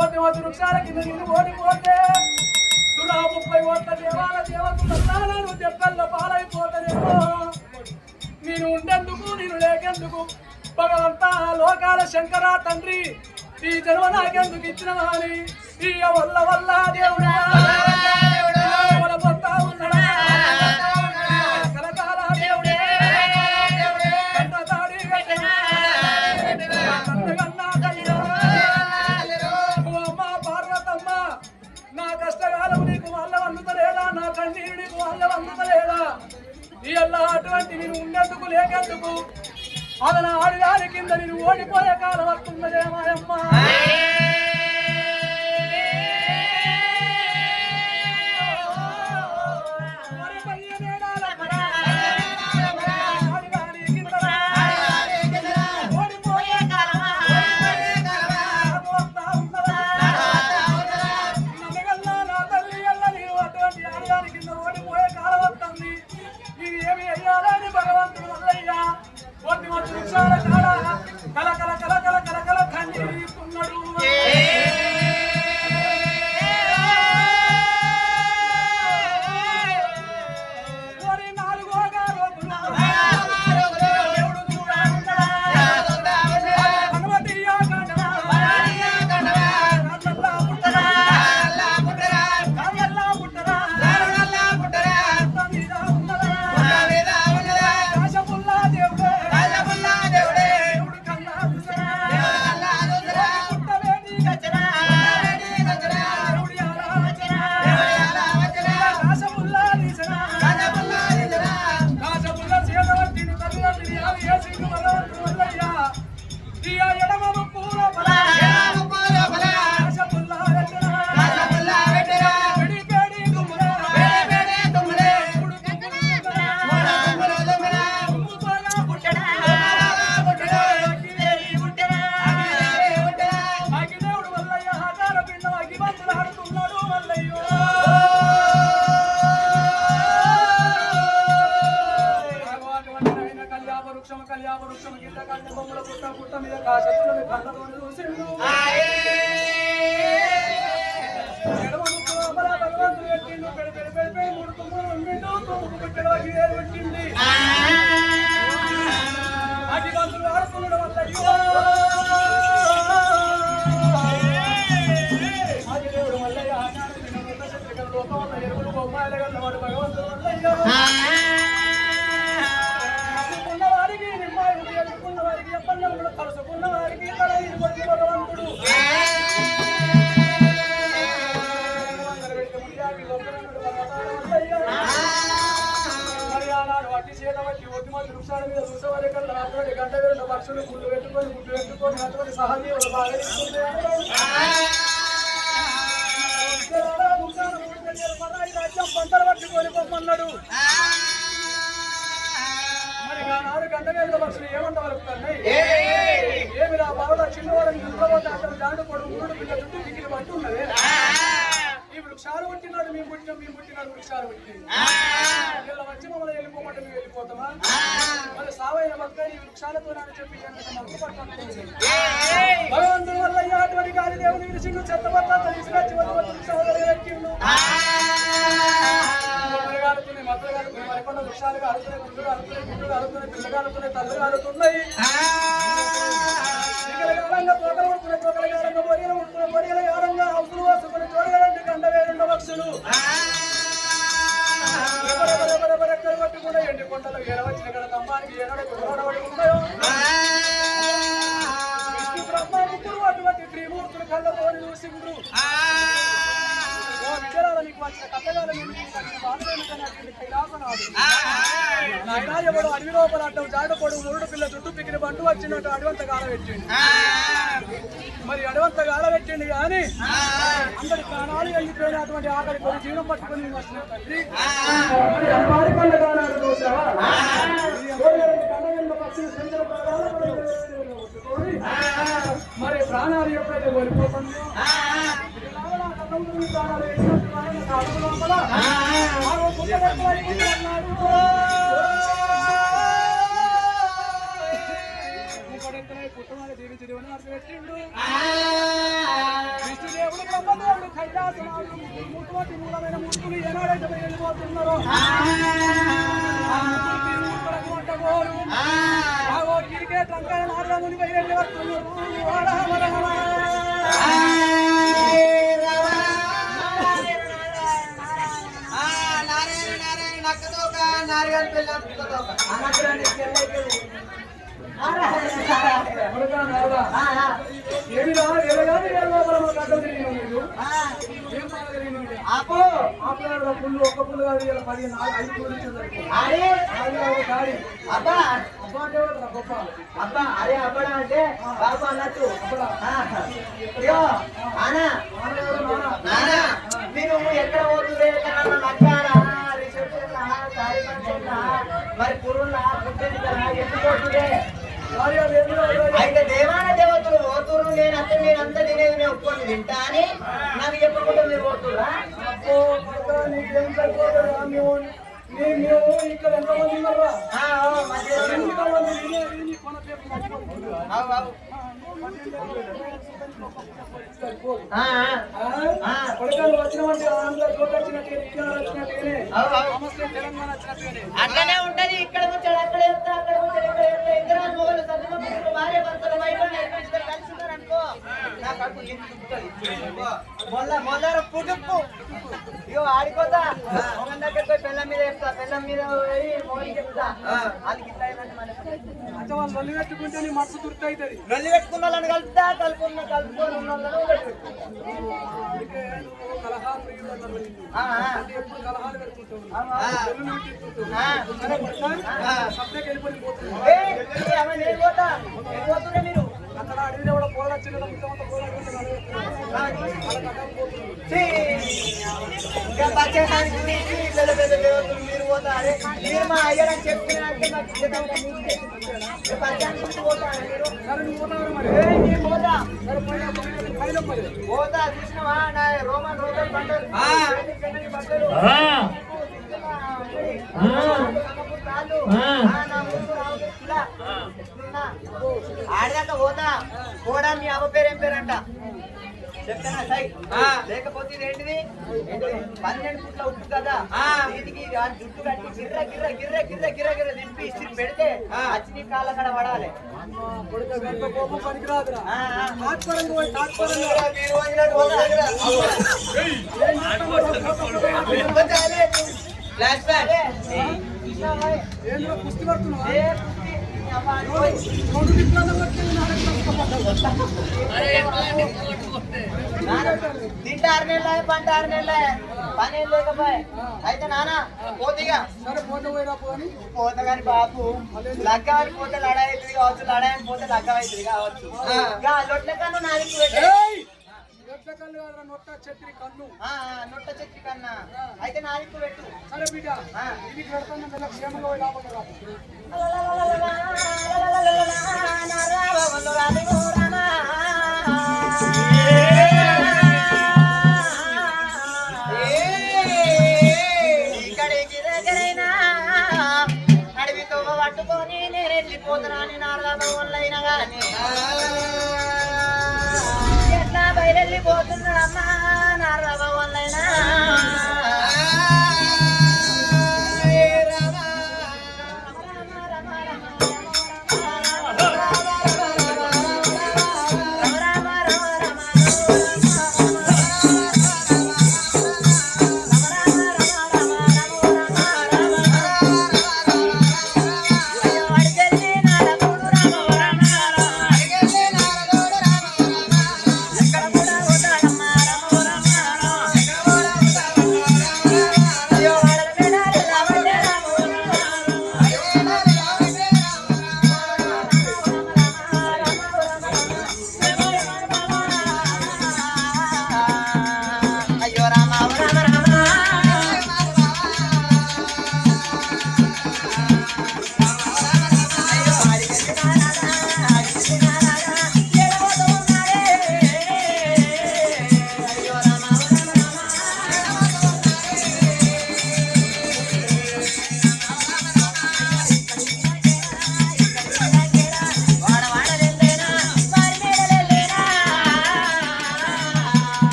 కోటి వృక్షాల కింద నేను ఓడిపోతే 30 కోట్ల దేవాల దేవతలు దెబ్బల్లో పాలైపోతానేమో. నేను ఉండేందుకు నేను లేకెందుకు భగవంతా లోకాల శంకర తండ్రి ఈ జన్మ నాకెందుకు ఇచ్చిన అని ఈ వల్ల వల్ల దేవుడా అటువంటి నేను ఉండేందుకు లేకెందుకు అదన ఆడిదాని కింద నేను ఓడిపోయే కాలం వస్తున్నదేమాయమ్మ. కళ్యావృక్షం కింద కళ్ళ బొమ్మల పుట్ట పుట్ట మీద కాశత్తులని కళ్ళతో చూసిండు. ఎడమ ముక్కు లోపల భగవంతుడు పెట్టిండు. పెడి పెడి పెడి పెడి 3 తుమ్ములు ఉండిండు. తుమ్ముకు పెట్టడానికి వేలు పెట్టింది. అతి బంతులు ఆడుతుండడం వల్ల ఆది దేవుడు మల్లయ్య ఆకారం లోకం వల్ల ఎరువులు బొమ్మాయిల గల్ల వాడు భగవంతుడు మల్లయ్య. కలుసుకున్న వారికి భగవంతుడు మరి ఆనాడు అట్టి చేత వచ్చి ఒట్టి మంది వృక్షాల మీద చూసేవారి కల్లా అటువంటి గంట వేల పక్షులు గుడ్లు పెట్టుకొని అటువంటి సహజీవులు బాగా రాజ్యం పంటలు పట్టుకొని పొమ్మన్నాడు. మరి ఆనాడు గంట వేల పక్షులు ఏమంట వలుపుతున్నాయి? ఏమి నా బావల చిన్నవాళ్ళని ఇంట్లోపోతే అక్కడ దాండు పొడు 3 పిల్ల చుట్టూ దిగిలి పట్టు ఉన్నది. ఈ వృక్షాలు పుట్టినాడు మేము పుట్టినాడు వృక్షాలు పుట్టింది. వీళ్ళ వచ్చి మమ్మల్ని వెళ్ళిపోమంటే మేము వెళ్ళిపోతామా? మరి సావైన భక్త ఈ వృక్షాలతో నాని చెప్పి భగవంతుని వల్ల అటువంటి గాలి దేవుని విడిచిండు. చెత్త పట్ల తీసుకొచ్చి వృక్షాలు ఎక్కిండు. మద్దలు కాలుతున్నాయి మరికొండ వృక్షాలు కాలుతున్నాయి. గుండు కాలుతున్నాయి గుండు కాలుతున్నాయి పిల్ల కాలుతున్నాయి తల్లు కాలుతున్నాయి. తోకలు పడుతున్నాయి తోకల గారంగా బొరియలు ఉంటున్నాయి బొరియల గారంగా హౌసులు వస్తుకుని చూడగలండి గంట వేరుండ పక్షులు ఎవరెక్కలు పట్టుకుండా ఎండి కొండలు ఏడవచ్చిన గడ స్తంభానికి ఏనాడు గుర్రపడి ఉన్నాయో విష్ణు బ్రహ్మ ముగ్గురు అటువంటి త్రిమూర్తులు కళ్ళతోని చూసిండ్రు. విజయాల నీకు వచ్చిన కథగాల నాయన ఎవడు అడవి లోపల అడ్డం జాడపడు 3 పిల్ల చుట్టూ పిక్కిన బంటు వచ్చినట్టు అడవంత గాల పెట్టిండు. మరి అడవంత గాల పెట్టిండు కానీ అందరి ప్రాణాలు వెళ్ళిపోయినటువంటి ఆకలి కొన్ని జీవనం పట్టుకొని వచ్చిన తండ్రి మరి పారికొండ గానాడు చూసావా? మరి ప్రాణాలు ఎప్పుడైతే కోల్పోతుంది పుట్టమని దీవించి పెట్టిండు. విష్ణుదేవుడు ముట్టుబట్టి మూలమైన ముట్టులు ఏనాడైతే వెళ్ళిపోతున్నారో గిరికే టంకాయ నారదముని వెళ్ళి వస్తున్నారు పుల్లు ఒక్క పుల్లు కాదు 15 పుల్లు అబ్బా అబ్బా అరే అబ్బడా అంటే బాబు అన్నట్టు నానా మీరు ఎక్కడ పోతుందే నచ్చారా రిసెప్షన్ సారీ మరి పురుల్లా ఎప్పుడు పోతుందే అయితే దేవాన దేవతలు పోతురు నేను అంటే మీరంతా తినేది నేను ఒప్పుకొని తింటా అని నాకు చెప్పకుండా మీరు పోతురా నీకేం సరిపోతుందా మేము ఇక్కడ ఎంతమంది ఉన్నారా అట్లనే ఉంటది ఇక్కడ వచ్చాడు అక్కడ వెళ్తా అక్కడ వచ్చాడు ఇక్కడ వెళ్తా ఇద్దరు మొగలు సర్దుమపుత్రులు భార్య భర్తలు వైఫ్ ఇద్దరు కలిసి ఉన్నారు అనుకో నా కడుపు మొదల పుడుపు ఇగో ఆడిపోతా మొగం దగ్గర పోయి పెళ్ళం మీద చెప్తా పెళ్ళం మీద పోయి మొగలు చెప్తా అది గిట్లా నల్లి పెట్టుకుంటే నీ మనసు తుర్తి అవుతుంది నల్లి పెట్టుకున్న వాళ్ళని కలుపుతా కలుపుకొని ఉన్న వాళ్ళని మీరు అక్కడ అడిగిన కూడా పోల మీరు పోతారే మీరు మా అయ్యని చెప్తున్నారంటే పోతా చూసినవా నా రోమన్ రోగల్ బండలు ఆడదాకా పోతా పోడా మీ అమ్మ పేరు ఏం పేరంట చెప్తానా సై లేకపోతే ఇదేంటిది 12 ఫుట్ల ఉప్పు కదా దీనికి జుట్టు కట్టి గిర్ర గిర్ర గిర్ర గిర్ర గిర్ర గిర్ర దింపి ఇస్త్రీ పెడితే అచ్చి కాళ్ళ కడ పడాలి కుస్తీ పడుతున్నావా తింటే 6 నెలలే పంట 6 నెలలే పని లేకపోయా అయితే నాన్న పోతీగా పోతా కానీ బాబు లగ్గాని పోతే లడాయి అవుతుంది కావచ్చు లడాయి పోతే లగ్గ అవుతుంది కావచ్చు లొట్ల కన్ను నాదికి నొట్ట ఛత్రి కన్ను నొట్ట ఛత్రి కన్నా అయితే నాదికి పెట్టు సరే బిడ్డ ఇది పెడతాను క్షేమంగా లాభంగా అడవితో పట్టుకొని నేను వెళ్ళిపోతున్నాను నాలుగు వల్లైనా కానీ ఎట్లా బయలుపోతున్నాడమ్మా నాలుగు వల్లైనా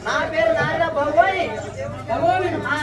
నా పేరు నారాయణ భగవాని. భగవాని ఆ